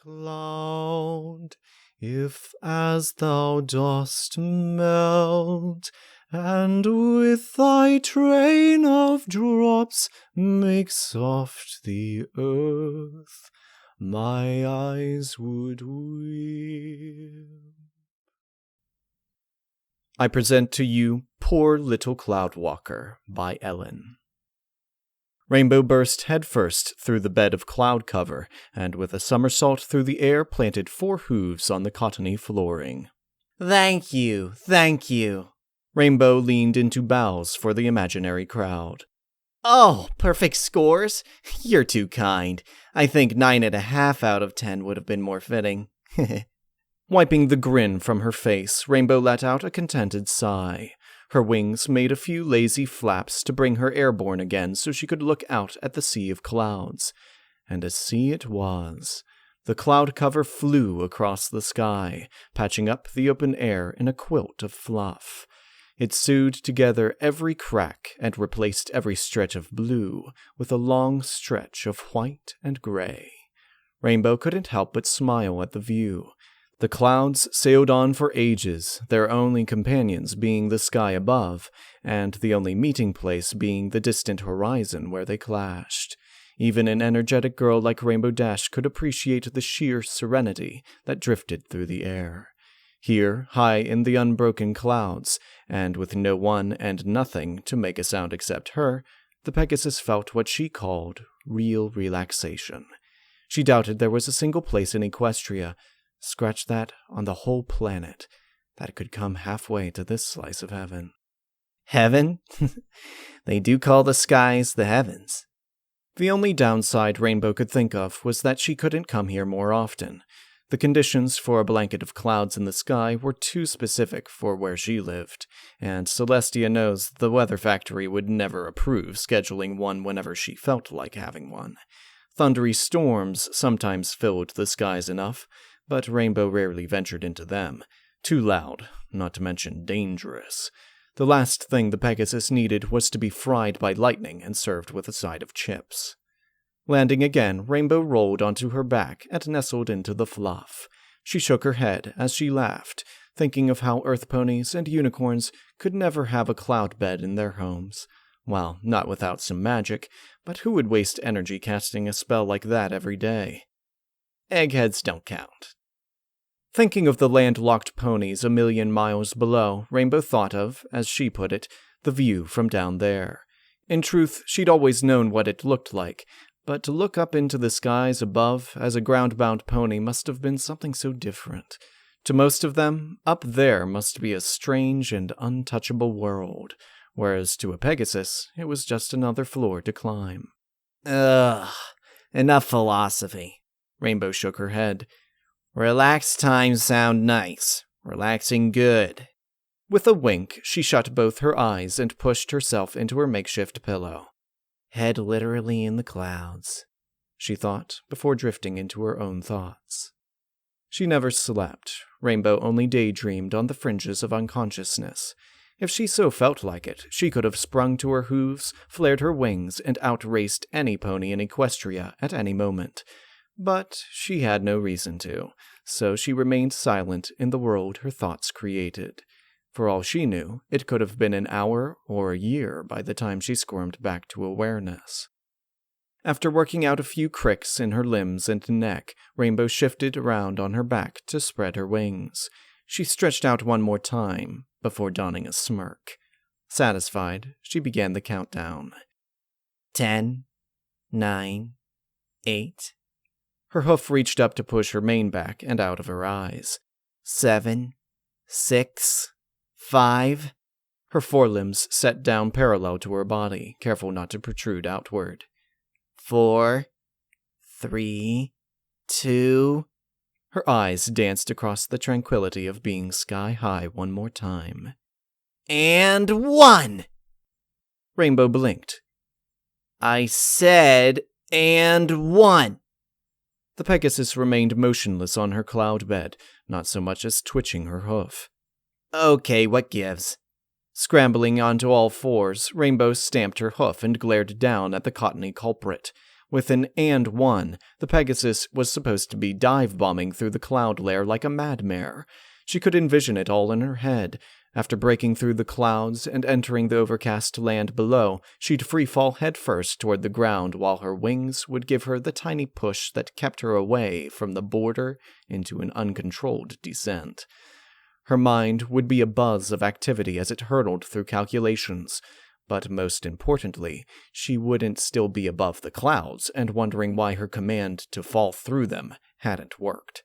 cloud, if as thou dost melt, and with thy train of drops make soft the earth, my eyes would weep. I present to you Poor Little Cloudwalker by Ellen. Rainbow burst headfirst through the bed of cloud cover, and with a somersault through the air planted 4 hooves on the cottony flooring. "Thank you, thank you." Rainbow leaned into bows for the imaginary crowd. "Oh, perfect scores? You're too kind. I think 9.5 out of 10 would have been more fitting." Wiping the grin from her face, Rainbow let out a contented sigh. Her wings made a few lazy flaps to bring her airborne again so she could look out at the sea of clouds. And a sea it was. The cloud cover flew across the sky, patching up the open air in a quilt of fluff. It sewed together every crack and replaced every stretch of blue with a long stretch of white and gray. Rainbow couldn't help but smile at the view. The clouds sailed on for ages, their only companions being the sky above, and the only meeting place being the distant horizon where they clashed. Even an energetic girl like Rainbow Dash could appreciate the sheer serenity that drifted through the air. Here, high in the unbroken clouds, and with no one and nothing to make a sound except her, the Pegasus felt what she called real relaxation. She doubted there was a single place in Equestria, scratch that, on the whole planet, that could come halfway to this slice of heaven. Heaven? They do call the skies the heavens. The only downside Rainbow could think of was that she couldn't come here more often. The conditions for a blanket of clouds in the sky were too specific for where she lived, and Celestia knows the weather factory would never approve scheduling one whenever she felt like having one. Thundery storms sometimes filled the skies enough, but Rainbow rarely ventured into them. Too loud, not to mention dangerous. The last thing the Pegasus needed was to be fried by lightning and served with a side of chips. Landing again, Rainbow rolled onto her back and nestled into the fluff. She shook her head as she laughed, thinking of how earth ponies and unicorns could never have a cloud bed in their homes. Well, not without some magic, but who would waste energy casting a spell like that every day? Eggheads don't count. Thinking of the landlocked ponies a million miles below, Rainbow thought of, as she put it, the view from down there. In truth, she'd always known what it looked like, but to look up into the skies above as a ground-bound pony must have been something so different. To most of them, up there must be a strange and untouchable world, whereas to a Pegasus, it was just another floor to climb. Ugh, enough philosophy. Rainbow shook her head. Relaxed times sound nice. Relaxing good. With a wink, she shut both her eyes and pushed herself into her makeshift pillow. Head literally in the clouds, she thought, before drifting into her own thoughts. She never slept. Rainbow only daydreamed on the fringes of unconsciousness. If she so felt like it, she could have sprung to her hooves, flared her wings, and outraced any pony in Equestria at any moment. But she had no reason to, so she remained silent in the world her thoughts created. For all she knew, it could have been an hour or a year by the time she squirmed back to awareness. After working out a few cricks in her limbs and neck, Rainbow shifted around on her back to spread her wings. She stretched out one more time, before donning a smirk. Satisfied, she began the countdown. 10, 9, 8... Her hoof reached up to push her mane back and out of her eyes. 7, 6, 5... Her forelimbs set down parallel to her body, careful not to protrude outward. 4, 3, 2... Her eyes danced across the tranquility of being sky-high one more time. And 1! Rainbow blinked. I said, and 1! The Pegasus remained motionless on her cloud bed, not so much as twitching her hoof. Okay, what gives? Scrambling onto all fours, Rainbow stamped her hoof and glared down at the cottony culprit. With an "and one," the Pegasus was supposed to be dive-bombing through the cloud layer like a madmare. She could envision it all in her head. After breaking through the clouds and entering the overcast land below, she'd free-fall headfirst toward the ground while her wings would give her the tiny push that kept her away from the border into an uncontrolled descent. Her mind would be a buzz of activity as it hurtled through calculations. But most importantly, she wouldn't still be above the clouds and wondering why her command to fall through them hadn't worked.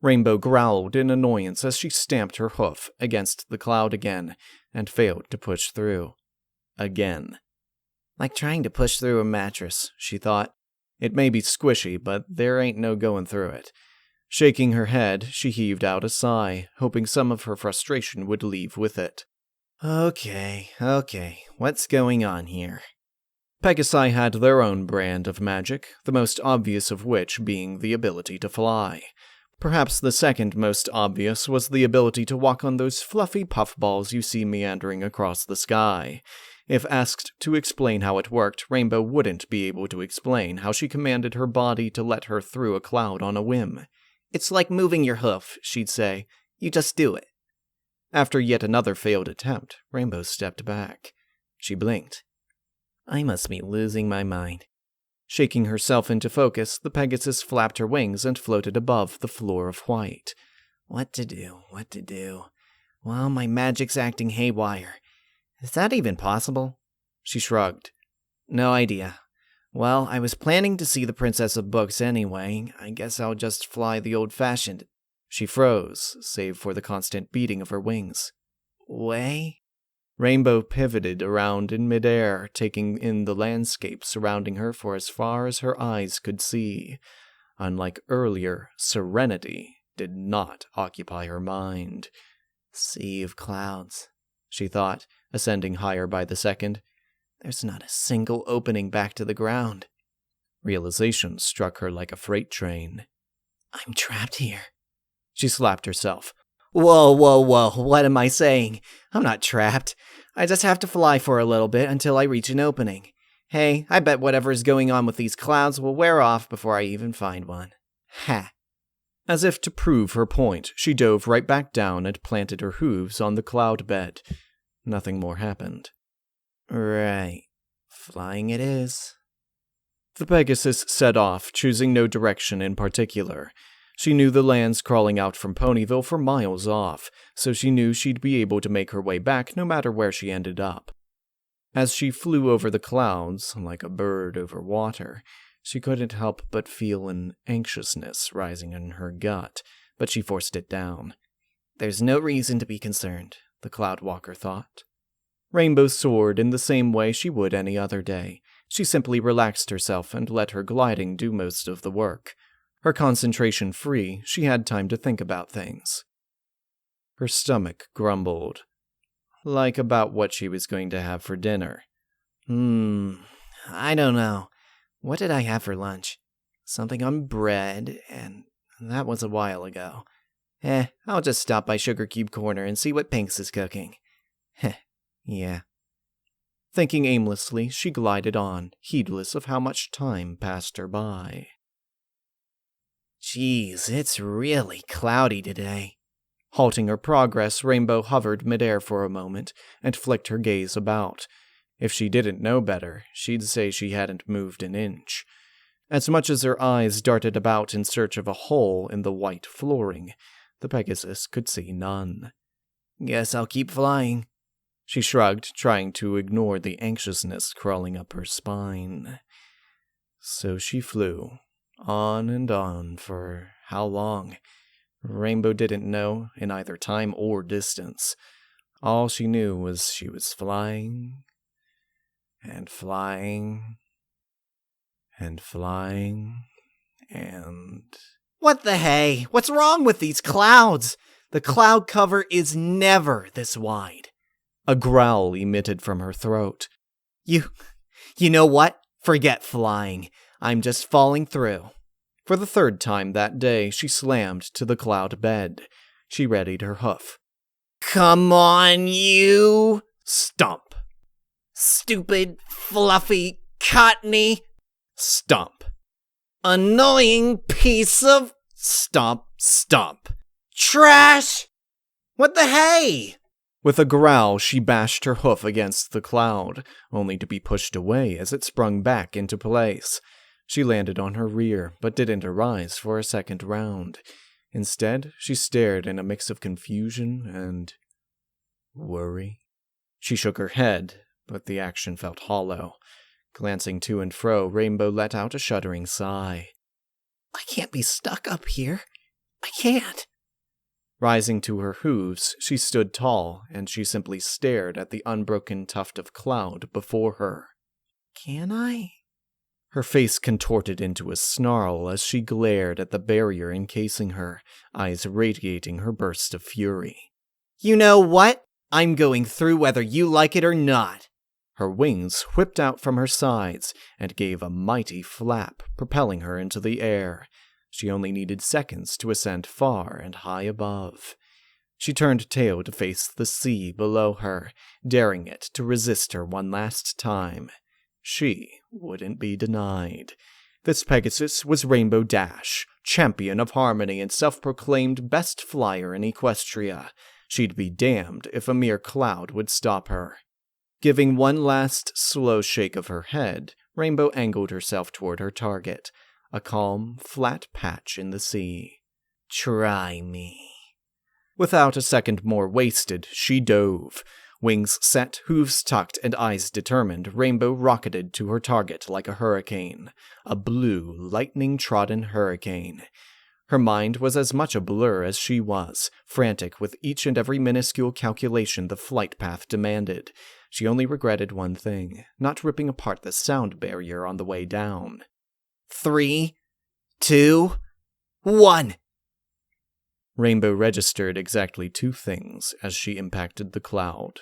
Rainbow growled in annoyance as she stamped her hoof against the cloud again and failed to push through. Again. Like trying to push through a mattress, she thought. It may be squishy, but there ain't no going through it. Shaking her head, she heaved out a sigh, hoping some of her frustration would leave with it. Okay, what's going on here? Pegasi had their own brand of magic, the most obvious of which being the ability to fly. Perhaps the second most obvious was the ability to walk on those fluffy puffballs you see meandering across the sky. If asked to explain how it worked, Rainbow wouldn't be able to explain how she commanded her body to let her through a cloud on a whim. It's like moving your hoof, she'd say. You just do it. After yet another failed attempt, Rainbow stepped back. She blinked. I must be losing my mind. Shaking herself into focus, the Pegasus flapped her wings and floated above the floor of white. What to do? Well, my magic's acting haywire. Is that even possible? She shrugged. No idea. Well, I was planning to see the Princess of Books anyway. I guess I'll just fly the old-fashioned. She froze, save for the constant beating of her wings. Way? Rainbow pivoted around in midair, taking in the landscape surrounding her for as far as her eyes could see. Unlike earlier, Serenity did not occupy her mind. Sea of clouds, she thought, ascending higher by the second. There's not a single opening back to the ground. Realization struck her like a freight train. I'm trapped here. She slapped herself. Whoa, what am I saying? I'm not trapped. I just have to fly for a little bit until I reach an opening. Hey, I bet whatever is going on with these clouds will wear off before I even find one. Ha! As if to prove her point, she dove right back down and planted her hooves on the cloud bed. Nothing more happened. Right. Flying it is. The Pegasus set off, choosing no direction in particular. She knew the lands crawling out from Ponyville for miles off, so she knew she'd be able to make her way back no matter where she ended up. As she flew over the clouds, like a bird over water, she couldn't help but feel an anxiousness rising in her gut, but she forced it down. There's no reason to be concerned, the Cloudwalker thought. Rainbow soared in the same way she would any other day. She simply relaxed herself and let her gliding do most of the work. Her concentration free, she had time to think about things. Her stomach grumbled, like about what she was going to have for dinner. I don't know. What did I have for lunch? Something on bread, and that was a while ago. I'll just stop by Sugar Cube Corner and see what Pinks is cooking. Yeah. Thinking aimlessly, she glided on, heedless of how much time passed her by. Geez, it's really cloudy today. Halting her progress, Rainbow hovered midair for a moment and flicked her gaze about. If she didn't know better, she'd say she hadn't moved an inch. As much as her eyes darted about in search of a hole in the white flooring, the Pegasus could see none. Guess I'll keep flying. She shrugged, trying to ignore the anxiousness crawling up her spine. So she flew. On and on for how long? Rainbow didn't know, in either time or distance. All she knew was she was flying, and flying, and flying, and... What the hey? What's wrong with these clouds? The cloud cover is never this wide. A growl emitted from her throat. You know what? Forget flying. I'm just falling through. For the third time that day, she slammed to the cloud bed. She readied her hoof. Come on, you! Stomp. Stupid, fluffy, cottony. Stomp. Annoying piece of... Stomp, stomp. Trash! What the hey? With a growl, she bashed her hoof against the cloud, only to be pushed away as it sprung back into place. She landed on her rear, but didn't arise for a second round. Instead, she stared in a mix of confusion and... worry. She shook her head, but the action felt hollow. Glancing to and fro, Rainbow let out a shuddering sigh. I can't be stuck up here. I can't. Rising to her hooves, she stood tall, and she simply stared at the unbroken tuft of cloud before her. Can I? Her face contorted into a snarl as she glared at the barrier encasing her, eyes radiating her burst of fury. You know what? I'm going through whether you like it or not. Her wings whipped out from her sides and gave a mighty flap, propelling her into the air. She only needed seconds to ascend far and high above. She turned tail to face the sea below her, daring it to resist her one last time. She wouldn't be denied. This Pegasus was Rainbow Dash, champion of harmony and self-proclaimed best flyer in Equestria. She'd be damned if a mere cloud would stop her. Giving one last slow shake of her head, Rainbow angled herself toward her target, a calm, flat patch in the sea. Try me. Without a second more wasted, she dove. Wings set, hooves tucked, and eyes determined, Rainbow rocketed to her target like a hurricane. A blue, lightning-trodden hurricane. Her mind was as much a blur as she was, frantic with each and every minuscule calculation the flight path demanded. She only regretted one thing, not ripping apart the sound barrier on the way down. 3, 2, 1. Rainbow registered exactly two things as she impacted the cloud.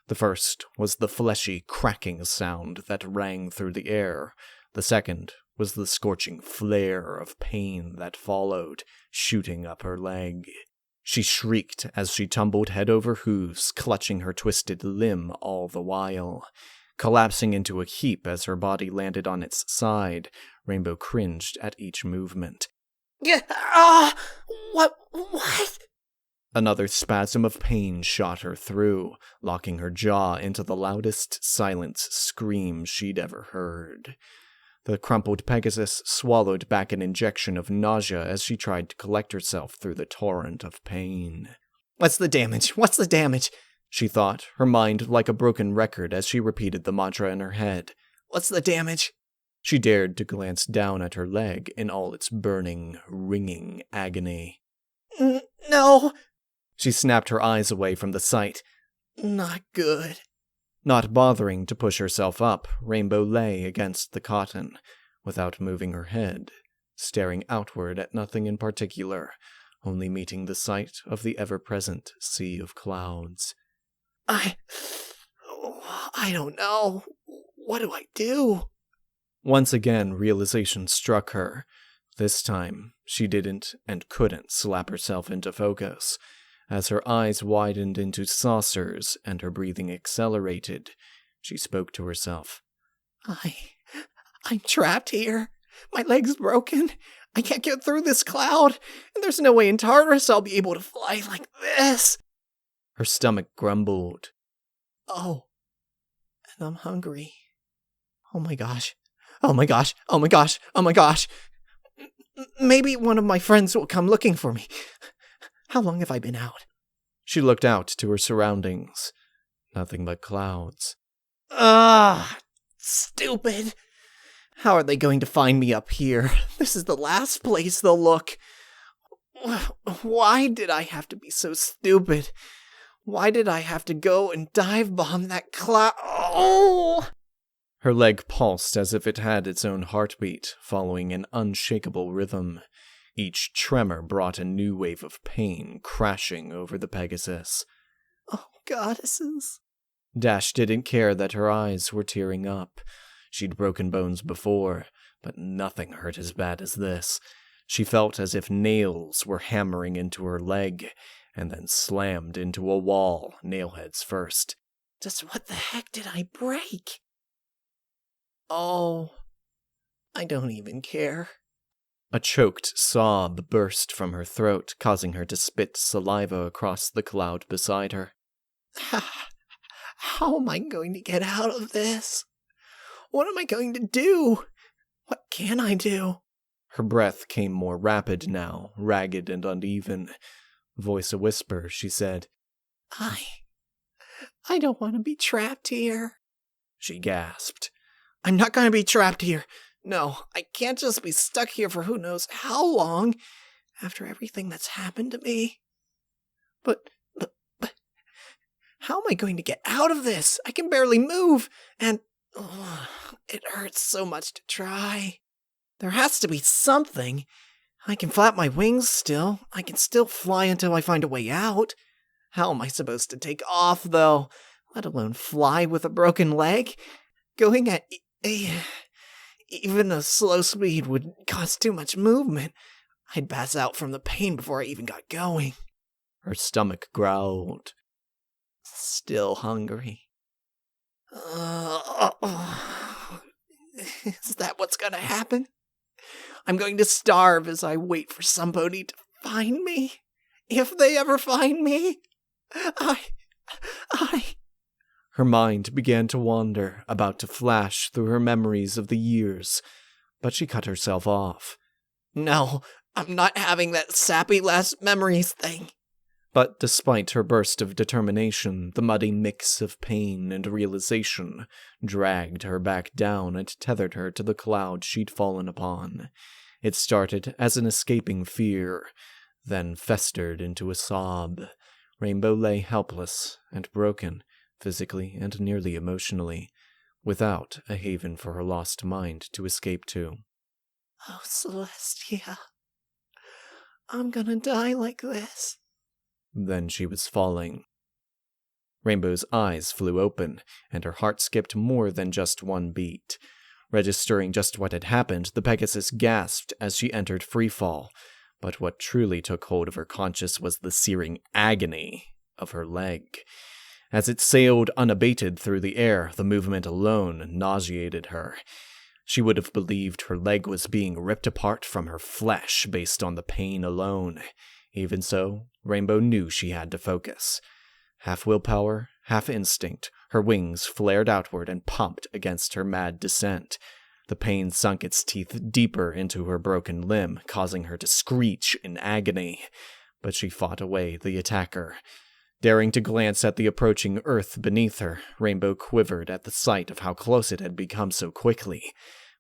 The first was the fleshy, cracking sound that rang through the air. The second was the scorching flare of pain that followed, shooting up her leg. She shrieked as she tumbled head over hooves, clutching her twisted limb all the while. Collapsing into a heap as her body landed on its side, Rainbow cringed at each movement. What? Another spasm of pain shot her through, locking her jaw into the loudest silence scream she'd ever heard. The crumpled Pegasus swallowed back an injection of nausea as she tried to collect herself through the torrent of pain. What's the damage? What's the damage? She thought, her mind like a broken record as she repeated the mantra in her head. What's the damage? She dared to glance down at her leg in all its burning, ringing agony. No! She snapped her eyes away from the sight. Not good. Not bothering to push herself up, Rainbow lay against the cotton, without moving her head, staring outward at nothing in particular, only meeting the sight of the ever-present sea of clouds. I don't know. What do I do? Once again, realization struck her. This time, she didn't and couldn't slap herself into focus. As her eyes widened into saucers and her breathing accelerated, she spoke to herself. I'm trapped here. My leg's broken. I can't get through this cloud, and there's no way in Tartarus I'll be able to fly like this. Her stomach grumbled. Oh, and I'm hungry. Oh my gosh. Oh my gosh. Oh my gosh. Oh my gosh. Maybe one of my friends will come looking for me. How long have I been out? She looked out to her surroundings. Nothing but clouds. Stupid. How are they going to find me up here? This is the last place they'll look. Why did I have to be so stupid? Why did I have to go and dive bomb that cloud? Oh! Her leg pulsed as if it had its own heartbeat, following an unshakable rhythm. Each tremor brought a new wave of pain crashing over the Pegasus. Oh, goddesses. Dash didn't care that her eyes were tearing up. She'd broken bones before, but nothing hurt as bad as this. She felt as if nails were hammering into her leg, and then slammed into a wall, nailheads first. Just what the heck did I break? Oh, I don't even care. A choked sob burst from her throat, causing her to spit saliva across the cloud beside her. How am I going to get out of this? What am I going to do? What can I do? Her breath came more rapid now, ragged and uneven. Voice a whisper, she said, I don't want to be trapped here. She gasped. I'm not going to be trapped here. No, I can't just be stuck here for who knows how long after everything that's happened to me. But how am I going to get out of this? I can barely move, and it hurts so much to try. There has to be something. I can flap my wings still. I can still fly until I find a way out. How am I supposed to take off, though? Let alone fly with a broken leg? Going at even a slow speed would cause too much movement. I'd pass out from the pain before I even got going. Her stomach growled. Still hungry. Is that what's gonna happen? I'm going to starve as I wait for somebody to find me. If they ever find me, Her mind began to wander, about to flash through her memories of the years, but she cut herself off. No, I'm not having that sappy last memories thing. But despite her burst of determination, the muddy mix of pain and realization dragged her back down and tethered her to the cloud she'd fallen upon. It started as an escaping fear, then festered into a sob. Rainbow lay helpless and broken, physically and nearly emotionally, without a haven for her lost mind to escape to. Oh, Celestia, I'm gonna die like this. Then she was falling. Rainbow's eyes flew open, and her heart skipped more than just one beat. Registering just what had happened, the Pegasus gasped as she entered freefall, but what truly took hold of her conscience was the searing agony of her leg. As it sailed unabated through the air, the movement alone nauseated her. She would have believed her leg was being ripped apart from her flesh based on the pain alone. Even so, Rainbow knew she had to focus. Half willpower, half instinct, her wings flared outward and pumped against her mad descent. The pain sunk its teeth deeper into her broken limb, causing her to screech in agony. But she fought away the attacker. Daring to glance at the approaching earth beneath her, Rainbow quivered at the sight of how close it had become so quickly.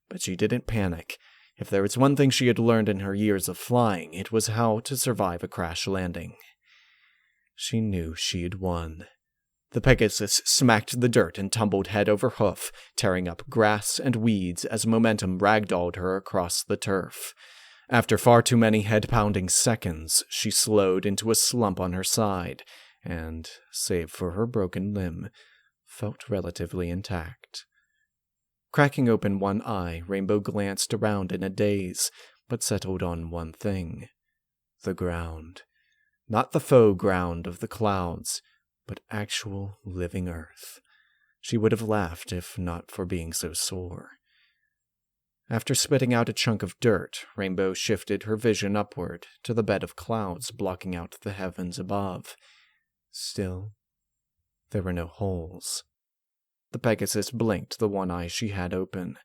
But she didn't panic. If there was one thing she had learned in her years of flying, it was how to survive a crash landing. She knew she had won. The Pegasus smacked the dirt and tumbled head over hoof, tearing up grass and weeds as momentum ragdolled her across the turf. After far too many head-pounding seconds, she slowed into a slump on her side, and, save for her broken limb, felt relatively intact. Cracking open one eye, Rainbow glanced around in a daze, but settled on one thing. The ground. Not the faux ground of the clouds, but actual living earth. She would have laughed if not for being so sore. After spitting out a chunk of dirt, Rainbow shifted her vision upward to the bed of clouds blocking out the heavens above. Still, there were no holes. The Pegasus blinked the one eye she had open.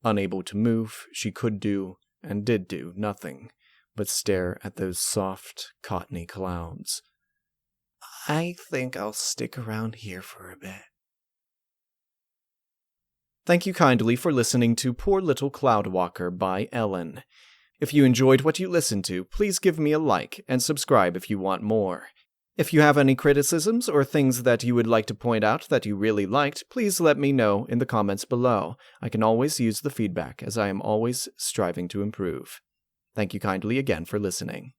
Unable to move, she could do, and did do, nothing but stare at those soft, cottony clouds. I think I'll stick around here for a bit. Thank you kindly for listening to Poor Little Cloudwalker by Ellen. If you enjoyed what you listened to, please give me a like and subscribe if you want more. If you have any criticisms or things that you would like to point out that you really liked, please let me know in the comments below. I can always use the feedback, as I am always striving to improve. Thank you kindly again for listening.